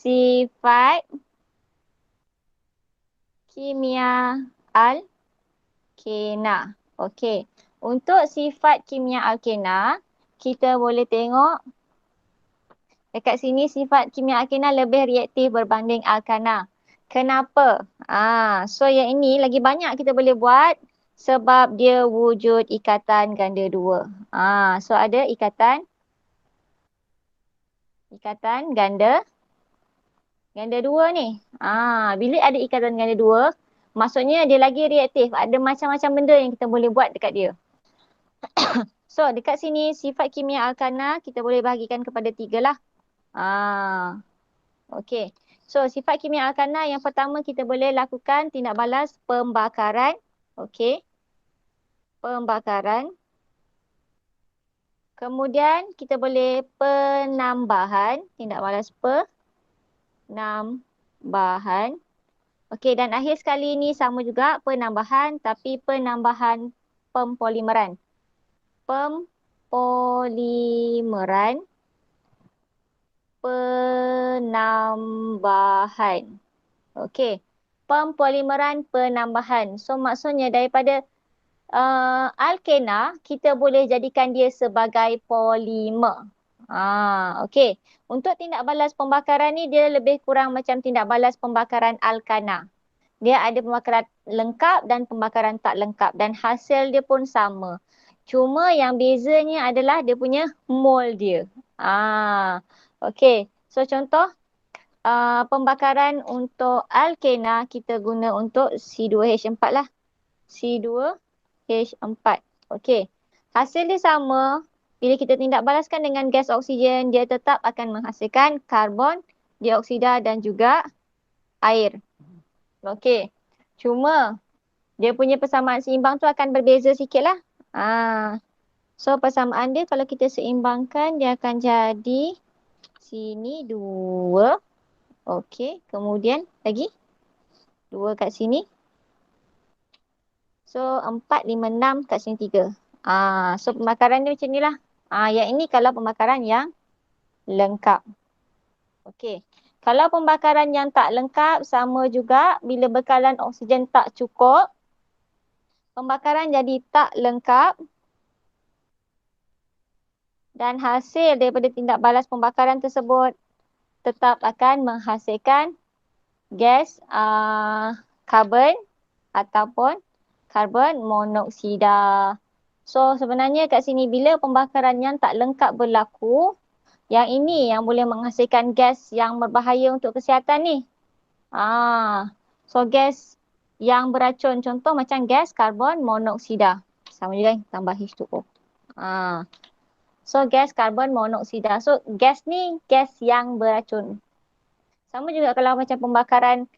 sifat kimia alkena. Okey. Untuk sifat kimia alkena, kita boleh tengok dekat sini sifat kimia alkena lebih reaktif berbanding alkana. Kenapa? So yang ini lagi banyak kita boleh buat sebab dia wujud ikatan ganda dua. So ada ikatan ganda dua ni. Bila ada ikatan ganda dua, maksudnya dia lagi reaktif. Ada macam-macam benda yang kita boleh buat dekat dia. So dekat sini sifat kimia alkana kita boleh bahagikan kepada 3 lah. Okey. So sifat kimia alkana yang pertama kita boleh lakukan tindak balas pembakaran. Okey. Pembakaran. Kemudian kita boleh penambahan, tindak balas penambahan. Okey, dan akhir sekali ni sama juga penambahan tapi penambahan pempolimeran. Pempolimeran. Penambahan. Okey. Pempolimeran penambahan. So maksudnya daripada alkena, kita boleh jadikan dia sebagai polimer. Okey. Untuk tindak balas pembakaran ni dia lebih kurang macam tindak balas pembakaran alkana. Dia ada pembakaran lengkap dan pembakaran tak lengkap dan hasil dia pun sama. Cuma yang bezanya adalah dia punya mol dia. Okey. So contoh pembakaran untuk alkena kita guna untuk C2H4 lah. C2H4. Okey. Hasil dia sama. Bila kita tindak balaskan dengan gas oksigen, dia tetap akan menghasilkan karbon dioksida dan juga air. Okey. Cuma dia punya persamaan seimbang tu akan berbeza sikit lah. So persamaan dia kalau kita seimbangkan dia akan jadi sini 2. Okey. Kemudian lagi 2 kat sini. So 4, 5, 6 kat sini 3. So pembakaran dia macam ni lah. Yang ini kalau pembakaran yang lengkap. Okey. Kalau pembakaran yang tak lengkap sama juga bila bekalan oksigen tak cukup. Pembakaran jadi tak lengkap. Dan hasil daripada tindak balas pembakaran tersebut tetap akan menghasilkan gas karbon ataupun karbon monoksida. So sebenarnya kat sini bila pembakaran yang tak lengkap berlaku, yang ini yang boleh menghasilkan gas yang berbahaya untuk kesihatan ni. So gas yang beracun contoh macam gas karbon monoksida. Sama juga tambah H2O. So gas karbon monoksida. So gas ni gas yang beracun. Sama juga kalau macam pembakaran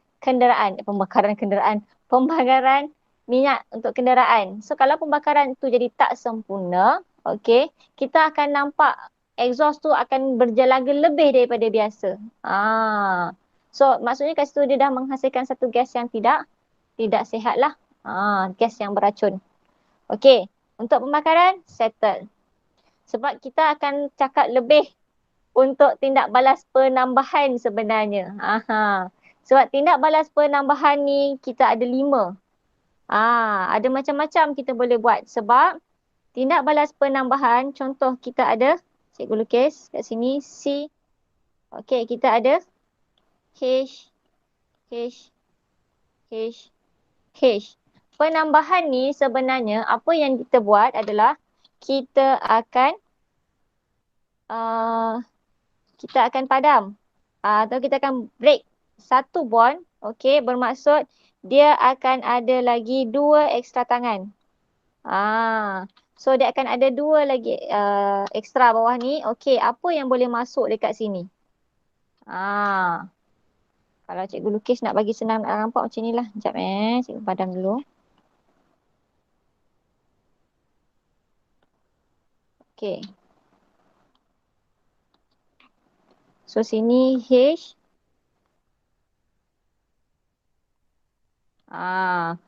minyak untuk kenderaan. So kalau pembakaran tu jadi tak sempurna, okey, kita akan nampak exhaust tu akan berjelaga lebih daripada biasa. So maksudnya kat situ dia dah menghasilkan satu gas yang tidak sihat lah. Gas yang beracun. Okey, untuk pembakaran settle. Sebab kita akan cakap lebih untuk tindak balas penambahan sebenarnya. Sebab tindak balas penambahan ni kita ada 5. Ada macam-macam kita boleh buat. Sebab tindak balas penambahan contoh kita ada, cikgu lukis kat sini C. Okey, kita ada H, H, H, H. Penambahan ni sebenarnya apa yang kita buat adalah kita akan padam atau kita akan break satu bond. Okey, bermaksud dia akan ada lagi 2 ekstra tangan. So dia akan ada 2 lagi ekstra bawah ni. Okey, apa yang boleh masuk dekat sini? Kalau cikgu lukis nak bagi senang nak nampak macam ni lah. Sekejap cikgu padam dulu. Okey. So sini H.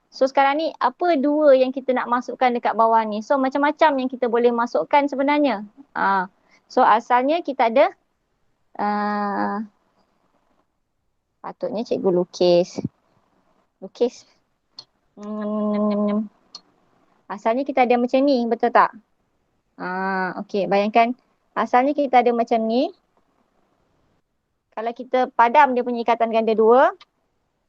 So sekarang ni apa 2 yang kita nak masukkan dekat bawah ni? So macam-macam yang kita boleh masukkan sebenarnya. So asalnya kita ada Patutnya cikgu lukis. Lukis. Hmm, asalnya kita ada macam ni, betul tak? Okey, bayangkan asalnya kita ada macam ni. Kalau kita padam dia punya ikatan ganda 2,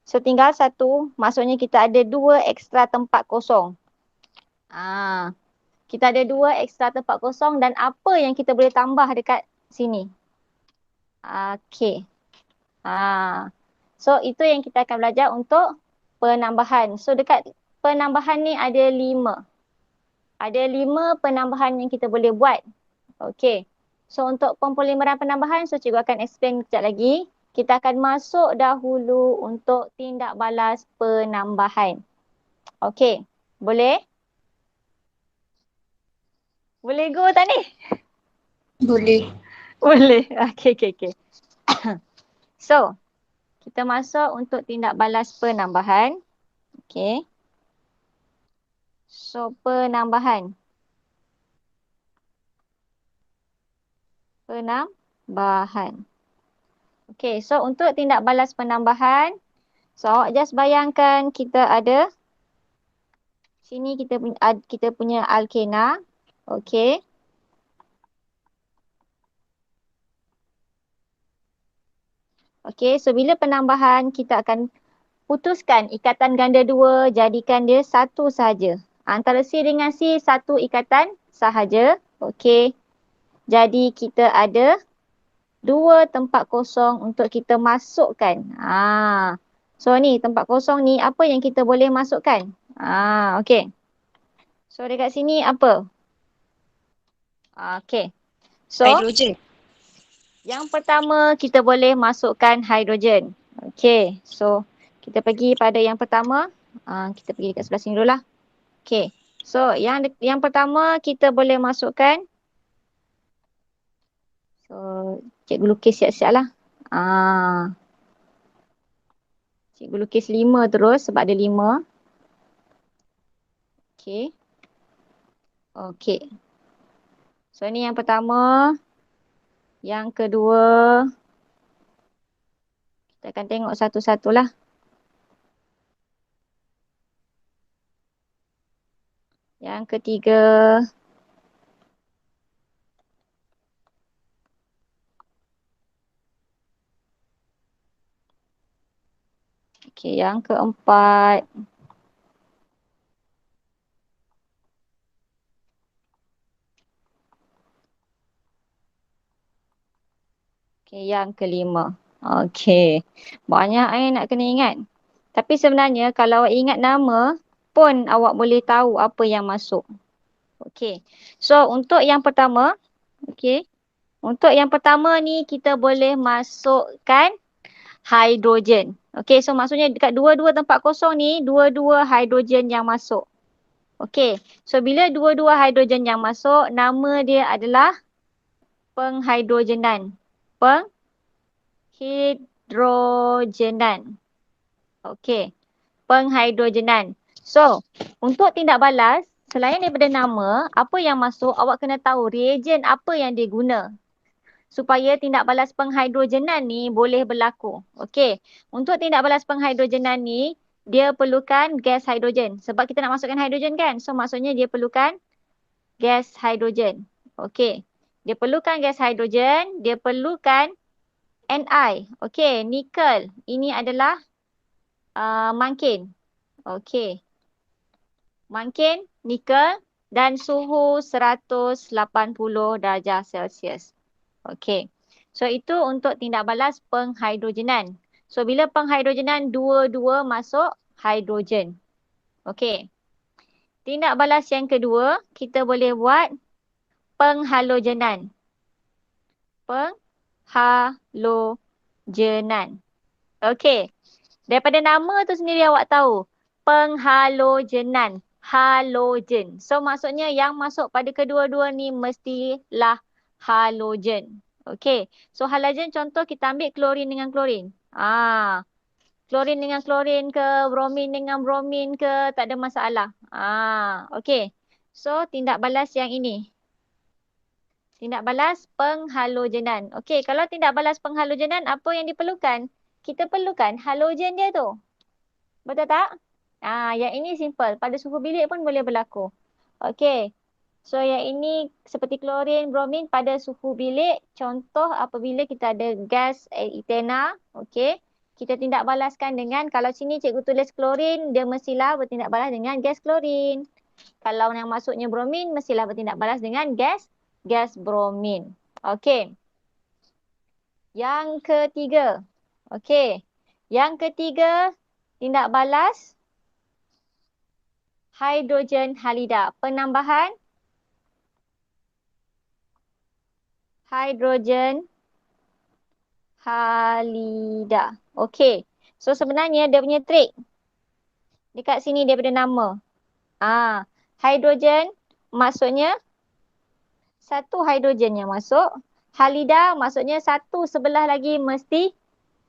so tinggal 1, maksudnya kita ada 2 ekstra tempat kosong. Kita ada 2 ekstra tempat kosong dan apa yang kita boleh tambah dekat sini? Okey. So itu yang kita akan belajar untuk penambahan. So dekat penambahan ni ada 5. Ada 5 penambahan yang kita boleh buat. Okey. So untuk pempolimeran penambahan, so cikgu akan explain kejap lagi. Kita akan masuk dahulu untuk tindak balas penambahan. Okey. Boleh? Boleh go tak ni? Boleh. Boleh. Okey. So, kita masuk untuk tindak balas penambahan. Okey. So, penambahan. Okey, so untuk tindak balas penambahan, so awak just bayangkan kita ada sini kita punya alkena. Okey. Okey, so bila penambahan kita akan putuskan ikatan ganda 2, jadikan dia satu sahaja. Antara C dengan C, satu ikatan sahaja. Okey. Jadi kita ada 2 tempat kosong untuk kita masukkan. So ni tempat kosong ni apa yang kita boleh masukkan? Okey. So dekat sini apa? Okey. So Hidrogen. yang pertama kita boleh masukkan hidrogen. Okey. So kita pergi pada yang pertama. Kita pergi dekat sebelah sini dulu lah. Okey. So yang pertama kita boleh masukkan. So cikgu lukis siap-siap lah. Cikgu lukis 5 terus sebab ada 5. Okey. Okey. So ni yang pertama. Yang kedua. Kita akan tengok satu-satulah. Yang ketiga. Okey, yang keempat. Okey, yang kelima. Okey. Banyak nak kena ingat. Tapi sebenarnya kalau awak ingat nama pun awak boleh tahu apa yang masuk. Okey. So untuk yang pertama, okey. Untuk yang pertama ni kita boleh masukkan hidrogen. Okey, so maksudnya dekat dua-dua tempat kosong ni, dua-dua hidrogen yang masuk. Okey, so bila dua-dua hidrogen yang masuk, nama dia adalah penghidrogenan. Penghidrogenan. Okey, penghidrogenan. So, untuk tindak balas, selain daripada nama, apa yang masuk, awak kena tahu reagen apa yang dia guna. Supaya tindak balas penghidrogenan ni boleh berlaku. Okey, untuk tindak balas penghidrogenan ni, dia perlukan gas hidrogen. Sebab kita nak masukkan hidrogen kan? So, maksudnya dia perlukan gas hidrogen. Okey, dia perlukan gas hidrogen, dia perlukan Ni. Okey, nikel. Ini adalah mangkin. Okey. Mangkin, nikel dan suhu 180 darjah Celsius. Okey. So itu untuk tindak balas penghidrogenan. So bila penghidrogenan dua-dua masuk hidrogen. Okey. Tindak balas yang kedua, kita boleh buat penghalogenan. Penghalogenan. Okey. Daripada nama tu sendiri awak tahu. Penghalogenan. Halogen. So maksudnya yang masuk pada kedua-dua ni mestilah halogen. Okey. So halogen contoh kita ambil klorin dengan klorin. Klorin dengan klorin ke, bromin dengan bromin ke, tak ada masalah. Okey. So tindak balas yang ini. Tindak balas penghalogenan. Okey, kalau tindak balas penghalogenan apa yang diperlukan? kita perlukan halogen dia tu. Betul tak? Yang ini simple. Pada suhu bilik pun boleh berlaku. Okey. So yang ini seperti klorin, bromin pada suhu bilik. Contoh apabila kita ada gas etena. Okey. Kita tindak balaskan dengan, kalau sini cikgu tulis klorin, dia mestilah bertindak balas dengan gas klorin. Kalau yang masuknya bromin, mestilah bertindak balas dengan gas bromin. Okey. Yang ketiga. Okey. Yang ketiga, tindak balas hidrogen halida. Penambahan hidrogen halida. Okey. So sebenarnya dia punya trik. Dekat sini dia ada nama. Hidrogen maksudnya satu hidrogen yang masuk. Halida maksudnya satu sebelah lagi mesti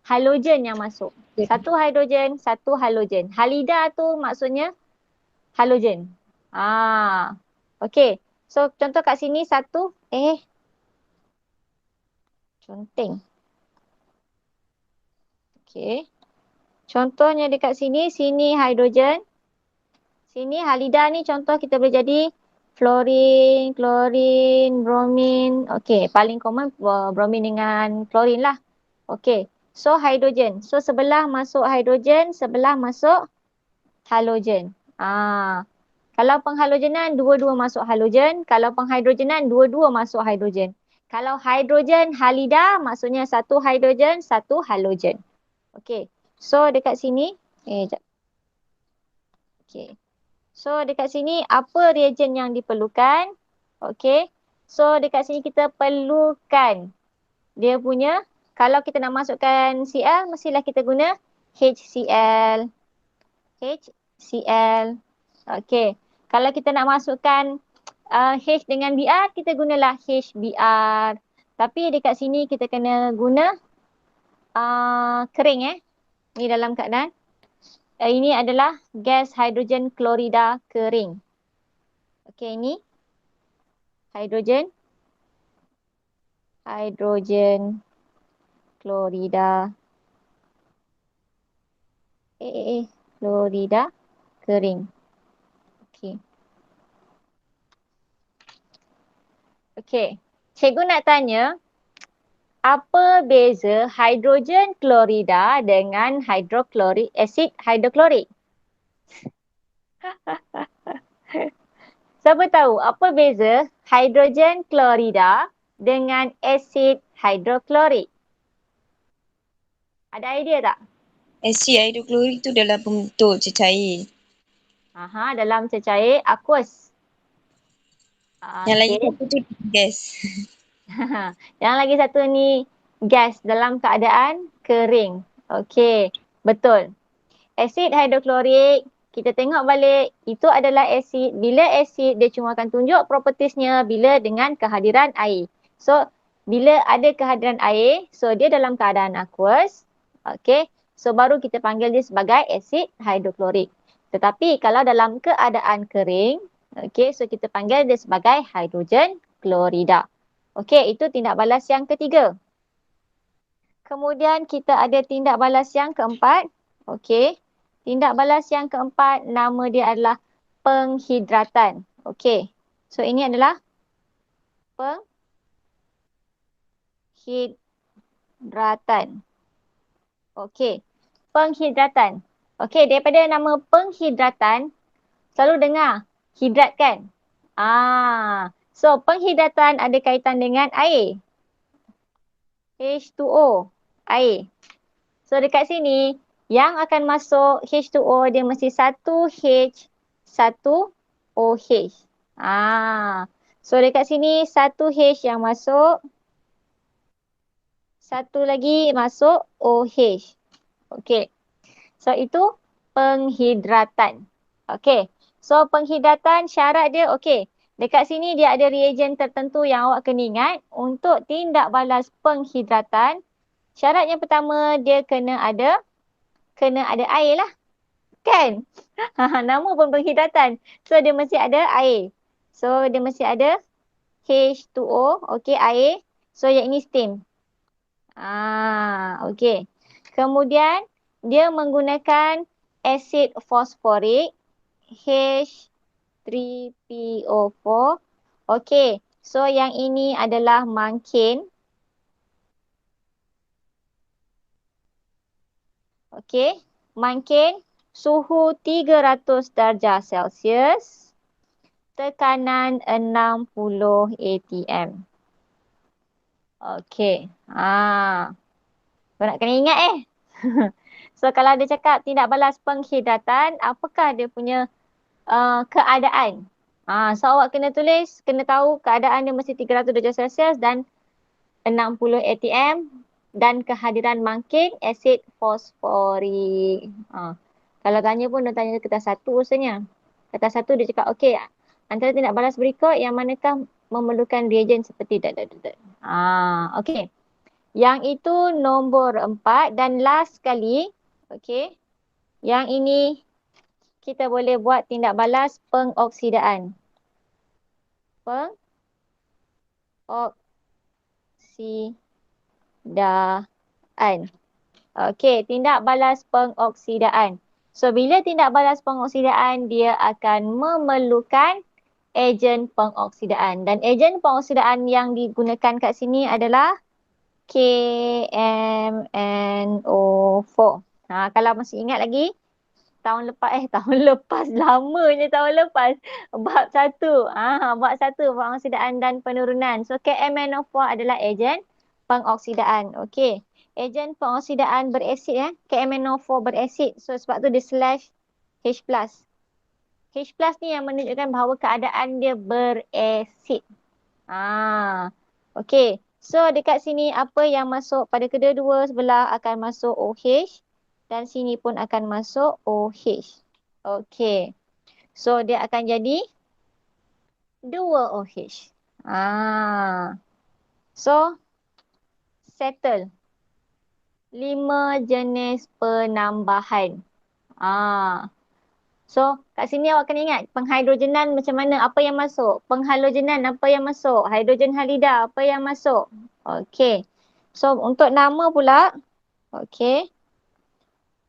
halogen yang masuk. Satu hidrogen, satu halogen. Halida tu maksudnya halogen. Okey. So contoh kat sini satu, conteng. Okey. Contohnya dekat sini, sini hidrogen. Sini halida ni contoh kita boleh jadi fluorin, klorin, bromin. Okey, paling common bromin dengan klorin lah. Okey. So hidrogen. So sebelah masuk hidrogen, sebelah masuk halogen. Kalau penghalogenan, dua-dua masuk halogen. Kalau penghidrogenan, dua-dua masuk hidrogen. Kalau hidrogen halida, maksudnya satu hidrogen, satu halogen. Okey. So dekat sini, sekejap. Okey. So dekat sini, apa reagen yang diperlukan? Okey. So dekat sini kita perlukan dia punya, kalau kita nak masukkan Cl, mestilah kita guna HCl. HCl. Okey. Kalau kita nak masukkan H dengan Br, kita gunalah HBr. Tapi dekat sini kita kena guna kering. Ni dalam keadaan. Ini adalah gas hidrogen klorida kering. Okey, ini hidrogen klorida klorida kering. Okey. Okey. Cikgu nak tanya, apa beza hidrogen klorida dengan asid hidroklorik? Siapa tahu apa beza hidrogen klorida dengan asid hidroklorik? Ada idea tak? Asid hidroklorik tu dalam bentuk cecair. Dalam cecair aqueous. Yang lagi satu tu gas. Yang lagi satu ni gas dalam keadaan kering. Okey, betul. Asid hidroklorik, kita tengok balik, itu adalah asid. Bila asid, dia cuma akan tunjuk propertiesnya bila dengan kehadiran air. So, bila ada kehadiran air, so dia dalam keadaan aqueous. Okey, so baru kita panggil dia sebagai asid hidroklorik. Tetapi kalau dalam keadaan kering, okey, so kita panggil dia sebagai hidrogen klorida. Okey, itu tindak balas yang ketiga. Kemudian kita ada tindak balas yang keempat. Okey. Tindak balas yang keempat, nama dia adalah penghidratan. Okey. So ini adalah penghidratan. Okey. Penghidratan. Okey, daripada nama penghidratan, selalu dengar hidrat kan? So penghidratan ada kaitan dengan air. H2O, air. So dekat sini, yang akan masuk H2O dia mesti satu H, satu OH. So dekat sini satu H yang masuk, satu lagi masuk OH. Okey. So itu penghidratan. Okey. So penghidratan syarat dia okey. Dekat sini dia ada reagen tertentu yang awak kena ingat untuk tindak balas penghidratan. Syarat yang pertama dia kena ada air lah. Kan? Nama pun penghidratan. So dia mesti ada air. So dia mesti ada H2O, okey, air. So yang ini steam. Okey. Kemudian dia menggunakan asid fosforik H3PO4. Okey, so yang ini adalah mangkin. Okey, mangkin suhu 300 darjah Celsius, tekanan 60 atm. Okey. Kau nak kena ingat So kalau dia cakap tindak balas penghidatan, apakah dia punya keadaan? So awak kena tulis, kena tahu keadaan dia mesti 300 darjah Celsius dan 60 atm dan kehadiran mangkin asid fosforik. Kalau tanya pun dia tanya kata satu rasanya. Kata satu dia cakap okey, antara tindak balas berikut yang manakah memerlukan reagen seperti dat. Okey. Yang itu nombor 4 dan last sekali. Okey. Yang ini kita boleh buat tindak balas pengoksidaan. Pengoksidaan. Okey, tindak balas pengoksidaan. So, bila tindak balas pengoksidaan, dia akan memerlukan ejen pengoksidaan. Dan ejen pengoksidaan yang digunakan kat sini adalah KMNO4. Kalau masih ingat lagi, tahun lepas, lamanya tahun lepas. Bab 1. Bab 1, pengoksidaan dan penurunan. So, KMNO4 adalah ejen pengoksidaan. Okey. Ejen pengoksidaan berasid KMNO4 berasid. So, sebab tu dia slash H+. H+ ni yang menunjukkan bahawa keadaan dia berasid. Okey. So dekat sini apa yang masuk pada kedua-dua sebelah akan masuk OH dan sini pun akan masuk OH. Okey. So dia akan jadi 2OH. So settle. 5 jenis penambahan. So, kat sini awak kena ingat penghidrogenan macam mana, apa yang masuk. Penghalogenan apa yang masuk. Hidrogen halida apa yang masuk. Okey. So, untuk nama pula. Okey.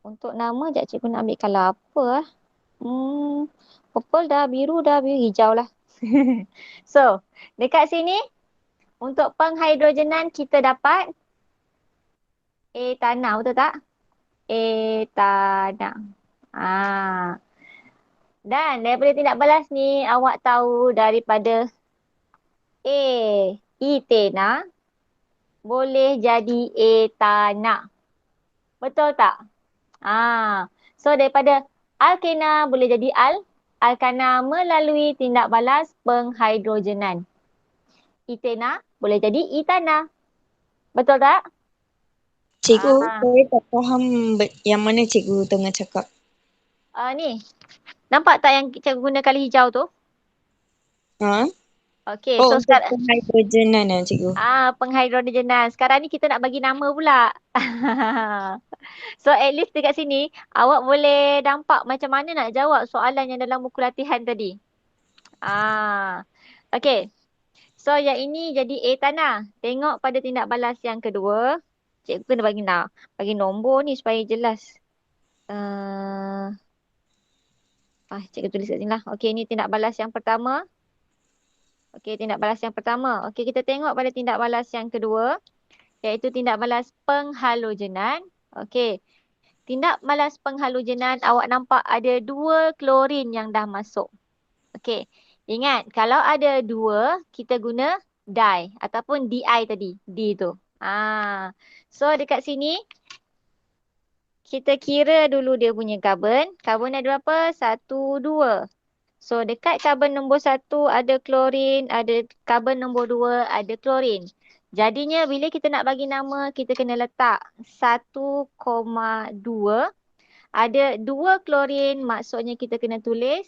Untuk nama, sekejap cikgu nak ambil colour apa purple dah, biru dah, biru hijau lah. So, dekat sini, untuk penghidrogenan kita dapat etana, betul tak? Etana. Dan daripada tindak balas ni, awak tahu daripada etena boleh jadi etana. Betul tak? So daripada alkena boleh jadi alkana melalui tindak balas penghidrogenan. Etena boleh jadi etana. Betul tak? Cikgu, saya tak faham yang mana cikgu tengah cakap. Ni. Nampak tak yang cikgu guna kali hijau tu? Okey, so untuk sekarang penghidrogenan cikgu. penghidrogenan. Sekarang ni kita nak bagi nama pula. So at least dekat sini awak boleh nampak macam mana nak jawab soalan yang dalam buku latihan tadi. Okey. So yang ini jadi etana. Tengok pada tindak balas yang kedua. Cikgu kena bagi nombor ni supaya jelas. Cikgu tulis kat sini lah. Okey, ni tindak balas yang pertama. Okey, tindak balas yang pertama. Okey, kita tengok pada tindak balas yang kedua. Iaitu tindak balas penghalogenan. Okey. Tindak balas penghalogenan awak nampak ada 2 klorin yang dah masuk. Okey. Ingat, kalau ada 2, kita guna di ataupun di tadi. Di tu. So dekat sini, kita kira dulu dia punya karbon. Karbon ada berapa? 1, 2. So dekat karbon nombor 1 ada klorin, ada karbon nombor 2 ada klorin. Jadinya bila kita nak bagi nama, kita kena letak 1,2. Ada 2 klorin, maksudnya kita kena tulis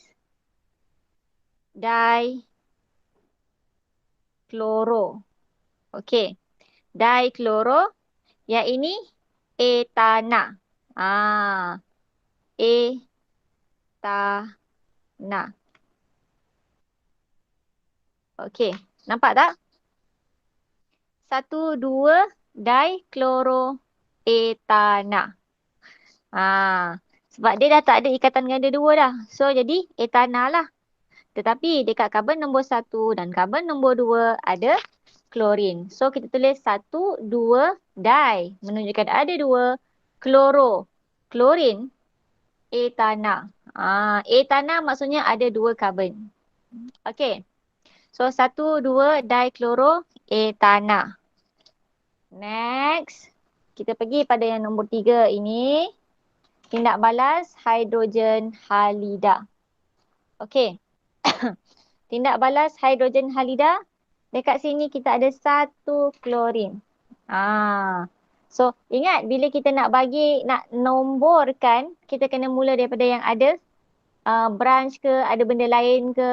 dikloro. Okey. Dikloro. Yang ini etana. Etana. Okey. Nampak tak? 1, 2 dikloro etana. Sebab dia dah tak ada ikatan ganda dua dah. So, jadi etana lah. Tetapi dekat karbon nombor 1 dan karbon nombor 2 ada klorin. So, kita tulis 1, 2, di. Menunjukkan ada 2 kloro. Klorin, etana. Etana maksudnya ada 2 karbon. Okey. So, 1, 2, dikloro, etana. Next. Kita pergi pada yang nombor 3 ini. Tindak balas hidrogen halida. Okey. Tindak balas hidrogen halida. Dekat sini kita ada 1 klorin. So, ingat bila kita nak nomborkan, kita kena mula daripada yang ada branch ke, ada benda lain ke.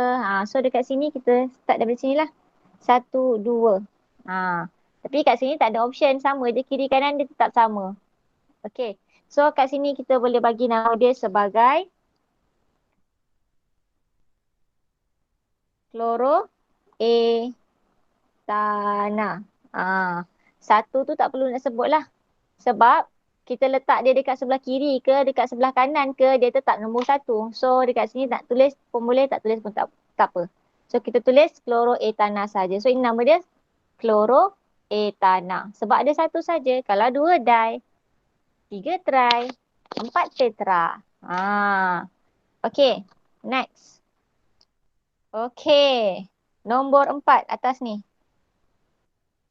So, dekat sini kita start daripada sini lah. 1, 2. Tapi kat sini tak ada option. Sama je kiri kanan dia tetap sama. Okey. So, kat sini kita boleh bagi nama dia sebagai kloroetana. Satu tu tak perlu nak sebut lah. Sebab kita letak dia dekat sebelah kiri ke, dekat sebelah kanan ke, dia tetap nombor 1. So, dekat sini nak tulis pun boleh, tak tulis pun tak apa. So, kita tulis kloroetana saja. So, ini nama dia kloroetana. Sebab ada 1 saja. Kalau 2 di, 3 tri, 4 tetra. Okey, next. Okey, nombor 4 atas ni.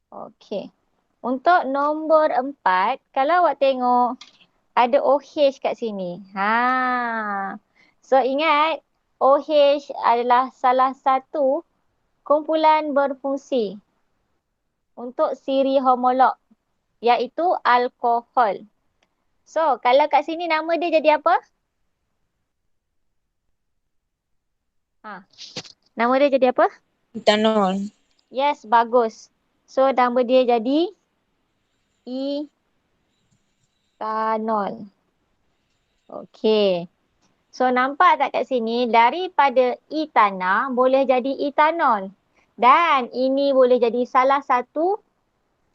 Okey. Untuk nombor 4, kalau awak tengok ada OH kat sini. So ingat, OH adalah salah satu kumpulan berfungsi untuk siri homolog, iaitu alkohol. So, kalau kat sini nama dia jadi apa? Nama dia jadi apa? Etanol. Yes, bagus. So, nama dia jadi etanol. Okey. So, nampak tak kat sini? Daripada etana boleh jadi etanol. Dan ini boleh jadi salah satu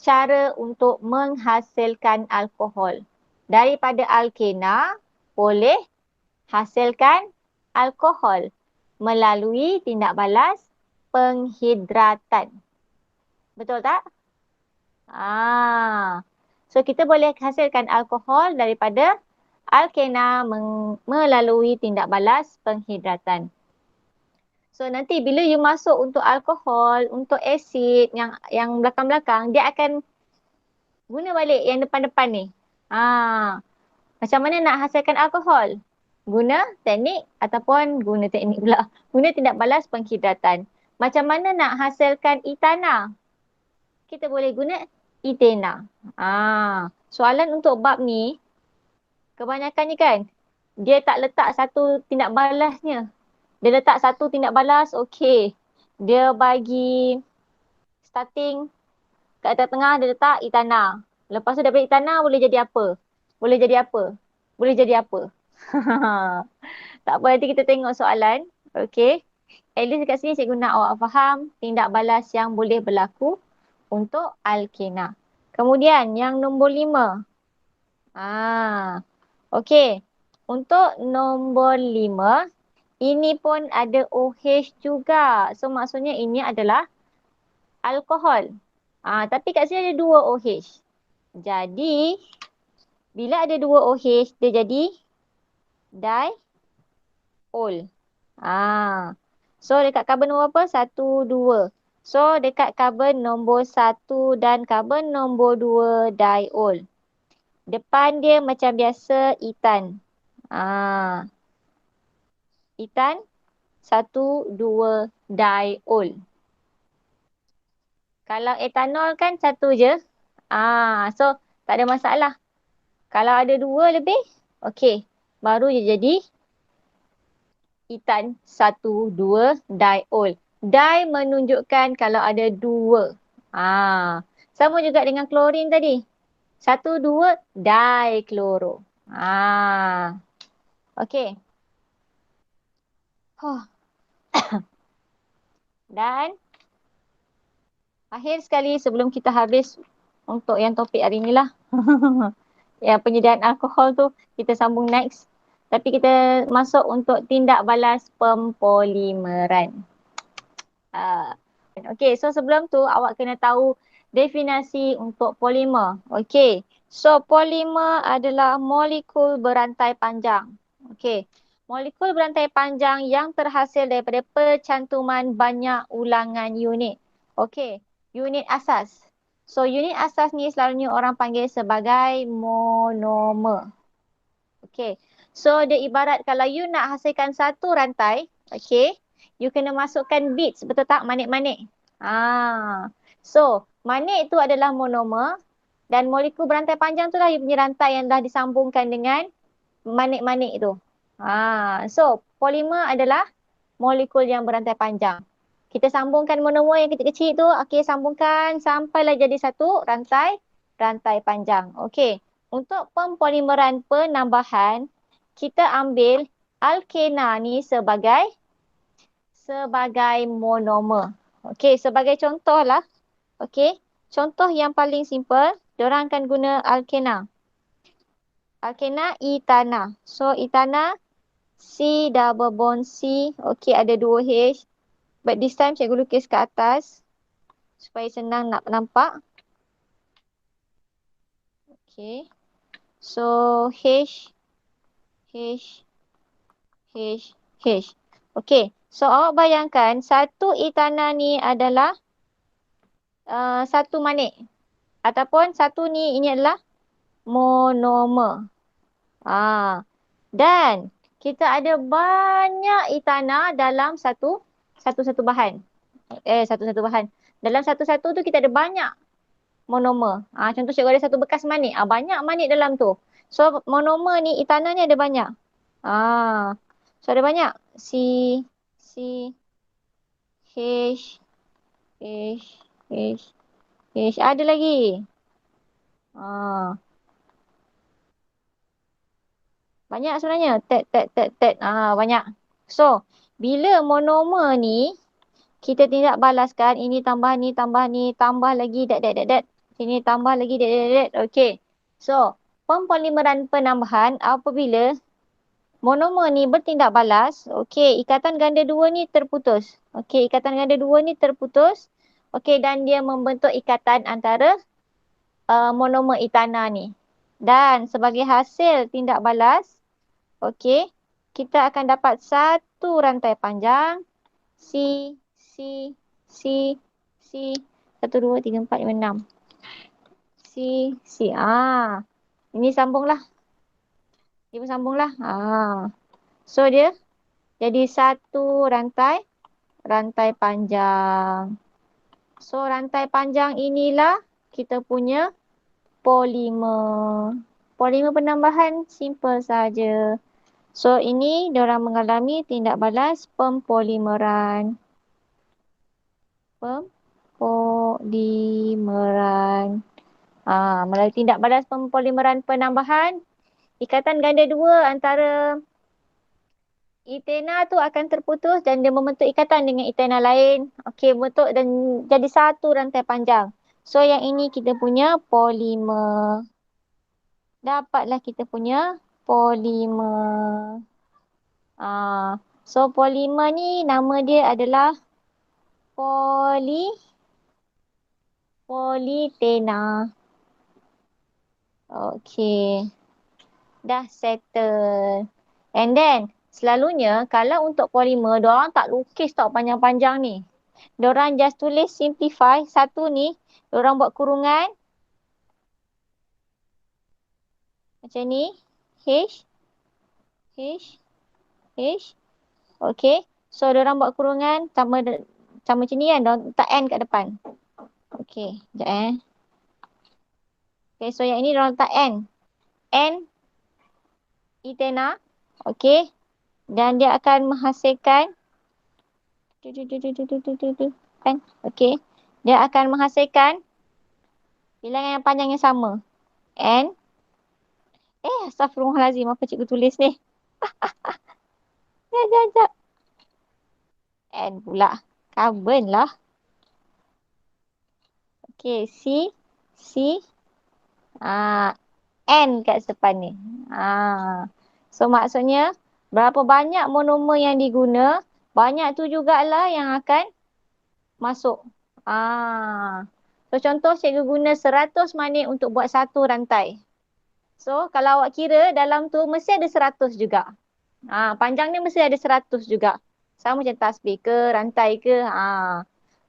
cara untuk menghasilkan alkohol. Daripada alkena boleh hasilkan alkohol melalui tindak balas penghidratan. Betul tak? So, kita boleh hasilkan alkohol daripada alkena melalui tindak balas penghidratan. So, nanti bila you masuk untuk alkohol, untuk asid yang belakang-belakang, dia akan guna balik yang depan-depan ni. Macam mana nak hasilkan alkohol? Guna teknik ataupun guna teknik pula. Guna tindak balas penghidratan. Macam mana nak hasilkan etana? Kita boleh guna etena. Soalan untuk bab ni, kebanyakannya kan, dia tak letak satu tindak balasnya. Dia letak satu tindak balas, okey. Dia bagi starting kat atas tengah, dia letak etana. Lepas tu daripada etana boleh jadi apa? Boleh jadi apa? Boleh jadi apa? Tak apa, nanti kita tengok soalan. Okey. At least kat sini cikgu nak awak faham tindak balas yang boleh berlaku untuk alkena. Kemudian yang nombor 5. Okey. Untuk nombor 5, ini pun ada OH juga. So maksudnya ini adalah alkohol. Tapi kat sini ada 2 OH. Jadi bila ada 2 OH, dia jadi diol. So dekat karbon nombor apa? 1, 2. So dekat karbon nombor 1 dan karbon nombor 2 diol. Depan dia macam biasa etan. Etan 1, 2 diol. Kalau etanol kan 1 je. So tak ada masalah. Kalau ada 2 lebih, okey. Baru je jadi etan 1, 2 diol. Di menunjukkan kalau ada 2. Sama juga dengan klorin tadi. 1, 2 dikloro. Okey. Dan akhir sekali sebelum kita habis untuk yang topik hari ni lah. Ya, penyediaan alkohol tu kita sambung next. Tapi kita masuk untuk tindak balas pempolimeran. Okey, so sebelum tu awak kena tahu definisi untuk polimer. Okey, so polimer adalah molekul berantai panjang. Okey, molekul berantai panjang yang terhasil daripada percantuman banyak ulangan unit. Okey, unit asas. So unit asas ni selalunya orang panggil sebagai monomer. Okey, so dia ibarat kalau you nak hasilkan satu rantai, okey, you kena masukkan beads, betul tak? Manik-manik. So manik tu adalah monomer dan molekul berantai panjang tu lah you punya rantai yang dah disambungkan dengan manik-manik tu. So polimer adalah molekul yang berantai panjang. Kita sambungkan monomer yang kecil-kecil tu, okey, sambungkan sampailah jadi satu rantai panjang. Okey, untuk pempolimeran penambahan, kita ambil alkena ni sebagai monomer. Okey, sebagai contoh lah. Okey, contoh yang paling simple, diorang akan guna alkena. Alkena etana. So etana C double bond C. Okey, ada 2H. But this time cikgu lukis ke atas supaya senang nak nampak. Okey. So H H H H. Okey. So awak bayangkan satu etana ni adalah satu manik. Ataupun satu ni ini adalah monomer. Dan kita ada banyak etana dalam satu bahan. Satu bahan. Dalam satu-satu tu kita ada banyak monomer. Contoh cikgu ada satu bekas manik. Banyak manik dalam tu. So monomer ni, etana ni ada banyak. So ada banyak. C, C, H, H, H, H. Ada lagi. Banyak sebenarnya. Tet. Banyak. So bila monomer ni kita tidak balaskan, ini tambah ni, tambah lagi, dat. Sini tambah lagi, dat. Okey. So, pempolimeran penambahan apabila monomer ni bertindak balas, okey, ikatan ganda dua ni terputus. Okey, ikatan ganda dua ni terputus. Okey, dan dia membentuk ikatan antara monomer etana ni. Dan sebagai hasil tindak balas, okey, kita akan dapat satu rantai panjang C, C, C, C. 1, 2, 3, 4, 5, 6. C, C. Ini sambunglah. Dia pun sambunglah. So dia jadi satu rantai panjang. So rantai panjang inilah kita punya polimer. Polimer penambahan simple saja. So ini diorang mengalami tindak balas pempolimeran. Melalui tindak balas pempolimeran penambahan, ikatan ganda dua antara etena tu akan terputus dan dia membentuk ikatan dengan etena lain. Okey, bentuk dan jadi satu rantai panjang. So yang ini kita punya polimer. Dapatlah kita punya polimer. So polimer ni nama dia adalah politena. Okey. Dah settle. And then, selalunya kalau untuk polimer, diorang tak lukis tau panjang-panjang ni. Diorang just tulis simplify. Satu ni, diorang buat kurungan. Macam ni. H. H. H. Okey. So, diorang buat kurungan sama macam ni kan. Diorang letak N kat depan. Okey. Sekejap Okay, so yang ini diorang letak N. N. Etena. Okey. Dan dia akan menghasilkan kan? Okey. Dia akan menghasilkan bilangan yang panjang yang sama. N. Astagfirullahalazim. Apa cikgu tulis ni? Sekejap. N pula. Carbon lah. Okey. C. N kat depan ni. So maksudnya berapa banyak monomer yang diguna, banyak tu jugalah yang akan masuk. So contoh cikgu guna 100 manik untuk buat satu rantai. So kalau awak kira dalam tu mesti ada 100 juga. Panjang ni mesti ada 100 juga. Sama macam tasbih ke, rantai ke.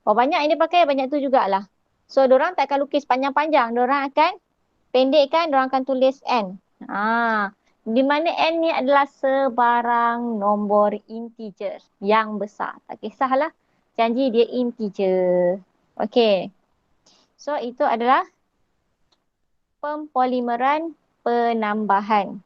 Banyak yang dia pakai, banyak tu jugalah. So diorang tak akan lukis panjang-panjang. Diorang akan pendekkan, diorang akan tulis N. Di mana N ni adalah sebarang nombor integer yang besar. Tak kisahlah. Janji dia integer. Okey. So itu adalah pempolimeran penambahan.